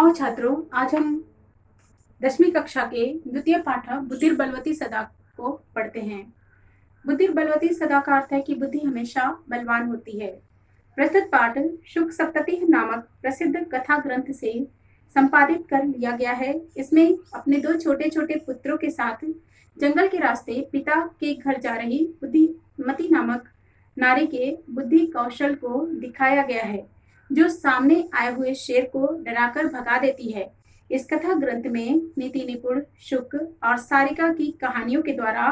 आओ छात्रों, आज हम 10वीं कक्षा के द्वितीय पाठ बुद्धिर्बलवती सदा को पढ़ते हैं। बुद्धिर्बलवती सदा का अर्थ है कि बुद्धि हमेशा बलवान होती है। प्रस्तुत पाठ शुक सप्तति नामक प्रसिद्ध कथा ग्रंथ से संपादित कर लिया गया है। इसमें अपने दो छोटे छोटे पुत्रों के साथ जंगल के रास्ते पिता के घर जा रही बुद्धिमती नामक नारी के बुद्धि कौशल को दिखाया गया है, जो सामने आए हुए शेर को डराकर भगा देती है। इस कथा ग्रंथ में नीति निपुण शुक और सारिका की कहानियों के द्वारा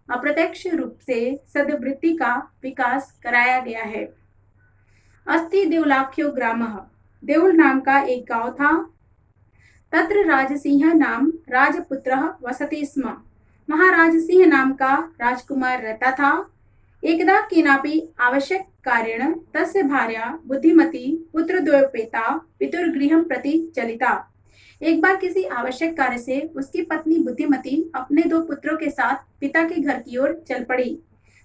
अप्रत्यक्ष रूप से सद्वृत्ति का विकास कराया गया है। अस्ति देवलाख्यो ग्रामः, देउल नाम का एक गांव था। तत्र राजसिंह नाम राजपुत्रः वसति स्म, महाराजसिंह नाम का राजकुमार रहता था। एकदा केनापि आवश्यक कारेण तस्य भार्या बुद्धिमती पुत्रद्वयोपेता पितुर्गृहं प्रति चलिता। एक बार किसी आवश्यक कार्य से उसकी पत्नी बुद्धिमती अपने दो पुत्रों के साथ पिता के घर की ओर चल पड़ी।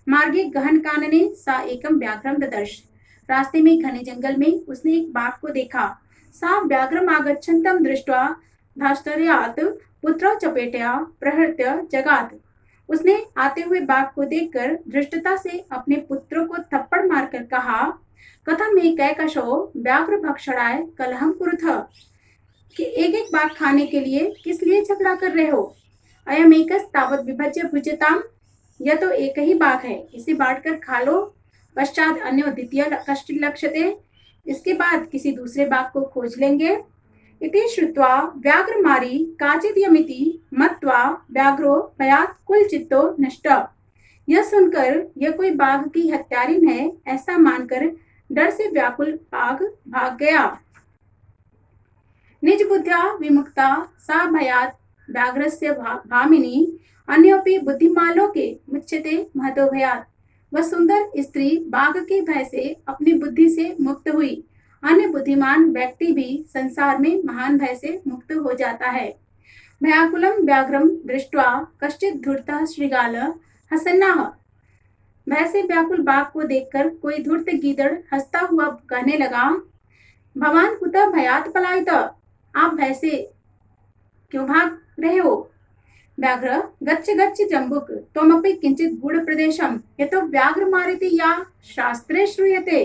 मार्गे गहन कानने सा एकम व्याघ्रम ददर्श, रास्ते में घने जंगल में उसने एक बाघ को देखा। सा व्याघ्रम आगच्छन्तं दृष्ट्वा धाश्चर्यात् पुत्रौ चपेटया प्रहृत्य जगात। उसने आते हुए बाघ को देखकर धृष्टता से अपने पुत्रों को थप्पड़ मारकर कहा, कथम एकैकशो व्याघ्र भक्षणाय कलहम कुरुथ, कि एक एक बाघ खाने के लिए किस लिए झगड़ा कर रहे हो। अयम एकस तावत विभज्य भुज्यताम, यह तो एक ही बाघ है, इसे बांटकर खा लो। पश्चात अन्यो द्वितीय कष्टि लक्ष्यते, इसके बाद किसी दूसरे बाघ को खोज लेंगे। इति श्रुत्वा व्याघ्रमारी काचित् यमिति मत्वा व्याघ्रो भयात् कुलचित्तो नष्ट। यह सुनकर यह कोई बाघ की हत्यारिन है ऐसा मानकर डर से व्याकुल बाघ भाग गया। निज बुद्ध्या विमुक्ता सा भयात् व्याघ्रस्य भामिनी अन्योपि बुद्धिमालोके मुच्यते महतो भयात्। वह सुंदर स्त्री बाघ के भय से अपनी बुद्धि से मुक्त हुई। अन्य बुद्धिमान व्यक्ति भी संसार में महान भय से मुक्त हो जाता है। भयाकुलम व्याघ्रम दृष्ट्वा कश्चित् धूर्तः श्रीगाल हसन्नाह, भय से व्याकुल बाघ को देखकर कोई धूर्त गीदड़ हंसता हुआ कहने लगा, भवान कुतः भयात् पलायित, आप भय से क्यों भाग रहे हो। व्याघ्र गच्छ गच्छ जम्बुक त्वमपि किंचित् गूढ़ प्रदेशम यतो व्याघ्र मारिति या शास्त्रे श्रूयते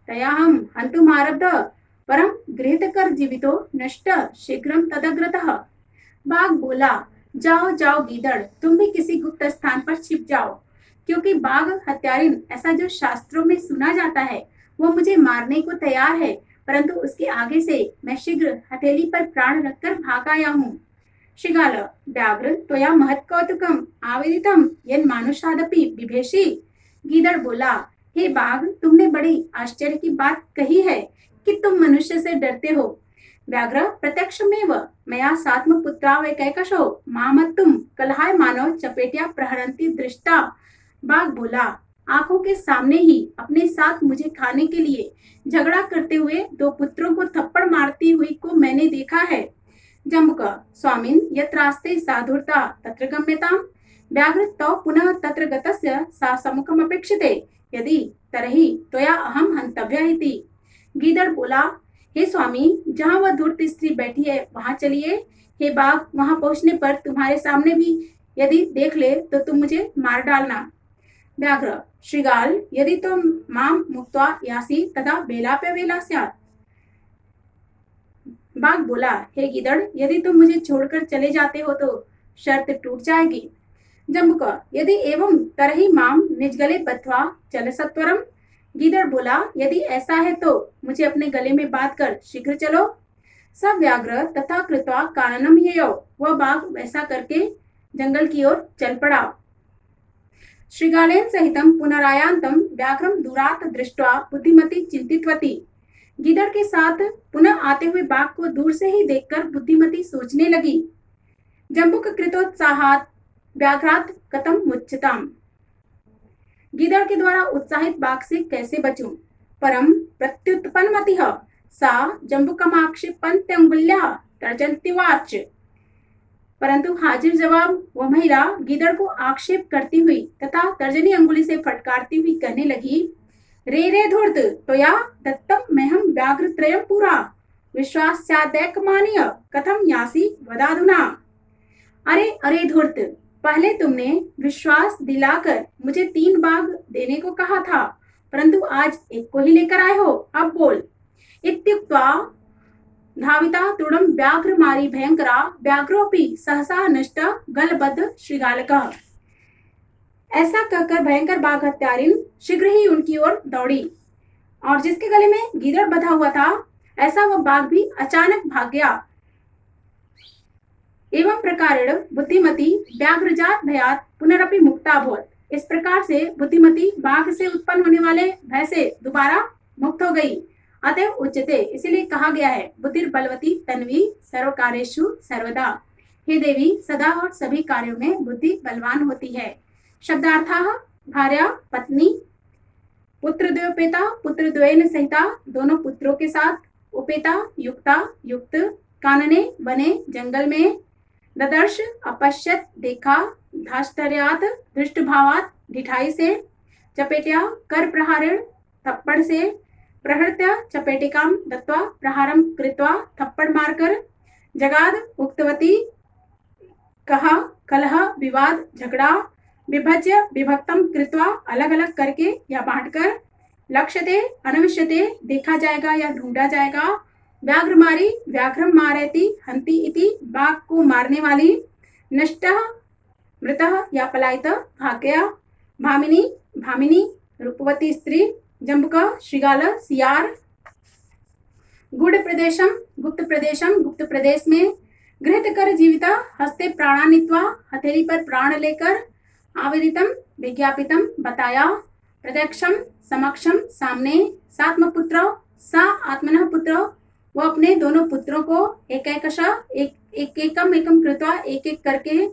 तया हम हंतुमारब्ध परम गृहीत कर जीवितो नष्ट शीघ्रम तदग्रतः। बाघ बोला, जाओ जाओ गीदड़, तुम भी किसी गुप्त स्थान पर छिप जाओ, क्योंकि बाघ हत्यारिन ऐसा जो शास्त्रों में सुना जाता है वो मुझे मारने को तैयार है, परंतु उसके आगे से मैं शीघ्र हथेली पर प्राण रखकर भाग आया हूँ। श्रीगाल व्याघ्र त्वया महत् कौतुकम आवेदितम यन मानुषादपि बिभेषि। गीदड़ बोला, हे बाघ, तुमने बड़ी आश्चर्य की बात कही है कि तुम मनुष्य से डरते हो। व्याघ्र प्रत्यक्षमेव मया सात्म पुत्रावैकैकशो मामत्तुम कलहाय मानव चपेटिया प्रहरन्ति दृष्टा। बाघ बोला, आंखों के सामने ही अपने साथ मुझे खाने के लिए झगड़ा करते हुए दो पुत्रों को थप्पड़ मारती हुई को मैंने देखा है। जम्बुक स्वामिन् यत्रास्ते साधुर्ता तत्र गम्यताम्, व्याघ्र तौ पुनः तत्र गतस्य सा सम्मुखम् अपेक्षते, यदि तरहि त्वया अहम हंतव्य इति। गीदड़ बोला, हे स्वामी, जहाँ वह धूर्त स्त्री बैठी है वहां चलिए। हे बाघ, वहां पहुंचने पर तुम्हारे सामने भी यदि देख ले तो तुम मुझे मार डालना। व्याघ्र श्रीगाल यदि तुम माम मुक्त्वा यासी तदा वेलाप्य वेला स्यात्। बाघ बोला, हे गीदड़, यदि तुम मुझे छोड़कर चले जाते हो तो शर्त टूट जाएगी। जम्बुक यदि एवं तरहि माम निजगले बद्ध्वा चल सत्वरम। गीदड़ बोला, यदि ऐसा है तो मुझे अपने गले में बांध कर शीघ्र चलो। स व्याघ्र तथा कृत्वा काननम ययौ, वह बाघ वैसा करके जंगल की ओर चल पड़ा। श्रीगालेन सहितम पुनरायांतम व्याघ्रम दूरात् दृष्ट्वा बुद्धिमती चिंतितवती। गीदड़ के साथ पुनः आते हुए बाघ को दूर से ही देखकर बुद्धिमती सोचने लगी, जम्बुक कृतोत्साहात् व्याघ्रात् कथम मुच्यताम्, गीदड़ के द्वारा उत्साहित बाघ से कैसे बचूं। परम प्रत्युत्पन्नमतिः सा जम्बुकमाक्षिपन्त्यंगुल्या तर्जन्त्युवाच। परंतु हाजिर जवाब वह महिला गीदड़ को आक्षेप करती हुई तथा तर्जनी अंगुली से फटकारती हुई कहने लगी, रे रे धूर्त त्वया दत्तम मह्यं व्याघ्रत्रयं पुरा विश्वास्यादैकमानीय कथम यासी वदाधुना। अरे अरे धूर्त, पहले तुमने विश्वास दिलाकर मुझे 3 बाघ देने को कहा था, परंतु आज एक को ही लेकर आए हो, अब बोल। इत्युक्त्वा धाविता तृणं व्याघ्रमारी भयंकरा व्याघ्रोऽपि सहसा नष्ट गलबद्ध श्रृगालकः। ऐसा कहकर भयंकर बाघ हत्यारिन शीघ्र ही उनकी ओर दौड़ी, और जिसके गले में गीदड़ बंधा हुआ था, ऐसा वह बाघ भी अचानक भाग गया। एवं प्रकारेण बुद्धिमती व्याघ्रजात भयात पुनरपि मुक्ता अभवत्। इस प्रकार से बुद्धिमती बाघ से उत्पन्न होने वाले भय से दोबारा मुक्त हो गई। अतएव उच्यते, इसीलिए कहा गया है, बुद्धिर बलवती तन्वी सर्व कार्येषु सर्वदा। हे देवी, सदा और सभी कार्यों में बुद्धि बलवान होती है। शब्दार्थाः भार्या पत्नी, पुत्र द्वयोपेता पुत्र द्वयेन सहिता, दोनों पुत्रों के साथ, उपेता युक्ता युक्त, कानने वने जंगल में, ददर्श अपश्यत देखा, धाष्टर्यात दृष्टभावात ढिठाई से, चपेट्या कर प्रहारेण थप्पड़ से, प्रहृत्य चपेटिकाम दत्वा प्रहारम कृत्वा थप्पड़ मारकर, जगाद उक्तवती कहा कलह विवाद झगड़ा, विभज्य विभक्तम कृत्वा अलग अलग करके या बांटकर, लक्ष्यते अनविष्यते देखा जाएगा या ढूंढा जाएगा, व्याघ्रमारी व्याघ्रम मारयति हंति इति बाघ को मारने वाली, नष्टः मृतः या पलायित भाग गया, भामिनी भामिनी रूपवती स्त्री, जंबुक श्रृगाल सियार, गुड़ प्रदेशम गुप्त प्रदेश में, गृहित कर जीविता हस्ते प्राणान्वित्वा हथेली पर प्राण लेकर, आवेदितम विज्ञापितम बताया, प्रत्यक्षम समक्षम सामने, सात्मपुत्र सा आत्मनः पुत्र, वो अपने दोनों पुत्रों को एकम कृत्वा एक एक करके,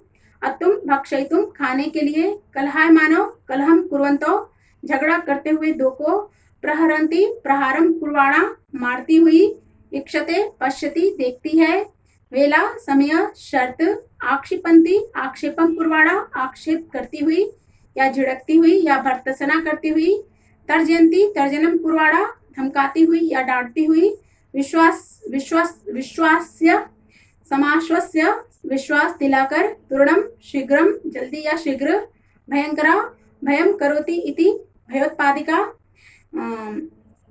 अतुम भक्षयितुम खाने के लिए, कलहायमानो कलहम कुर्वन्तो झगड़ा करते हुए दो को, प्रहरन्ति प्रहारम कुर्वाणा मारती हुई, इक्षते पश्यति देखती है, वेला समय शर्त, आक्षिपंती आक्षेपम कुर्वाणा आक्षेप करती हुई या झिड़कती हुई या भर्त्सना करती हुई, तर्जयंती तर्जनम कुर्वाणा धमकाती हुई या डांटती हुई, विश्वास्य समाश्वस्य विश्वास दिलाकर, तूर्णम शीघ्रम जल्दी या शीघ्र, भयंकरा भयम करोति इति भयोत्पादिका,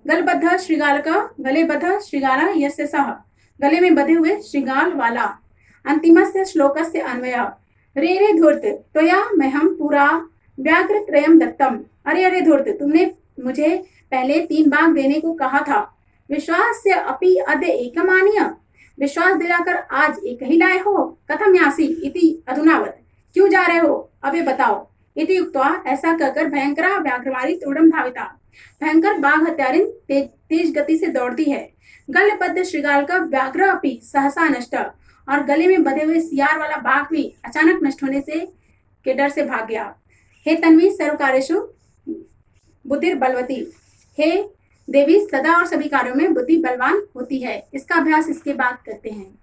गलबद्ध श्रृगालक गलेबद्ध श्रृगाल यस्य सह, गले में बंधे हुए श्रृगाल वाला। अंतिमस्य श्लोकस्य अन्वयः, रे रे धूर्त त्वया मह्यं पुरा व्याघ्रत्रयं दत्तम। अरे अरे धूर्त, तुमने मुझे पहले 3 बाघ देने को कहा था, विश्वास्य अपि अद्य एकमानीय, विश्वास दिलाकर आज एक ही लाए हो, कथम यासी इति अधुनावत, क्यों जा रहे हो, अब ये बताओ। इति उक्त्वा, ऐसा कहकर भयंकरा व्याघ्रमारी तूर्णम धाविता, भयंकर बाघ हत्यारिन तेज गति से दौड़ती है। गलबद्ध श्रृगाल का व्याघ्र अपि सहसा नष्ट, और गले में बंधे हुए सियार वाला बाघ भी अचानक नष्ट होने से के डर से भाग गया। हे तन्वी सर्व कार्येषु बुद्धिर बलवती, हे देवी, सदा और सभी कार्यों में बुद्धि बलवान होती है। इसका अभ्यास इसके बाद करते हैं।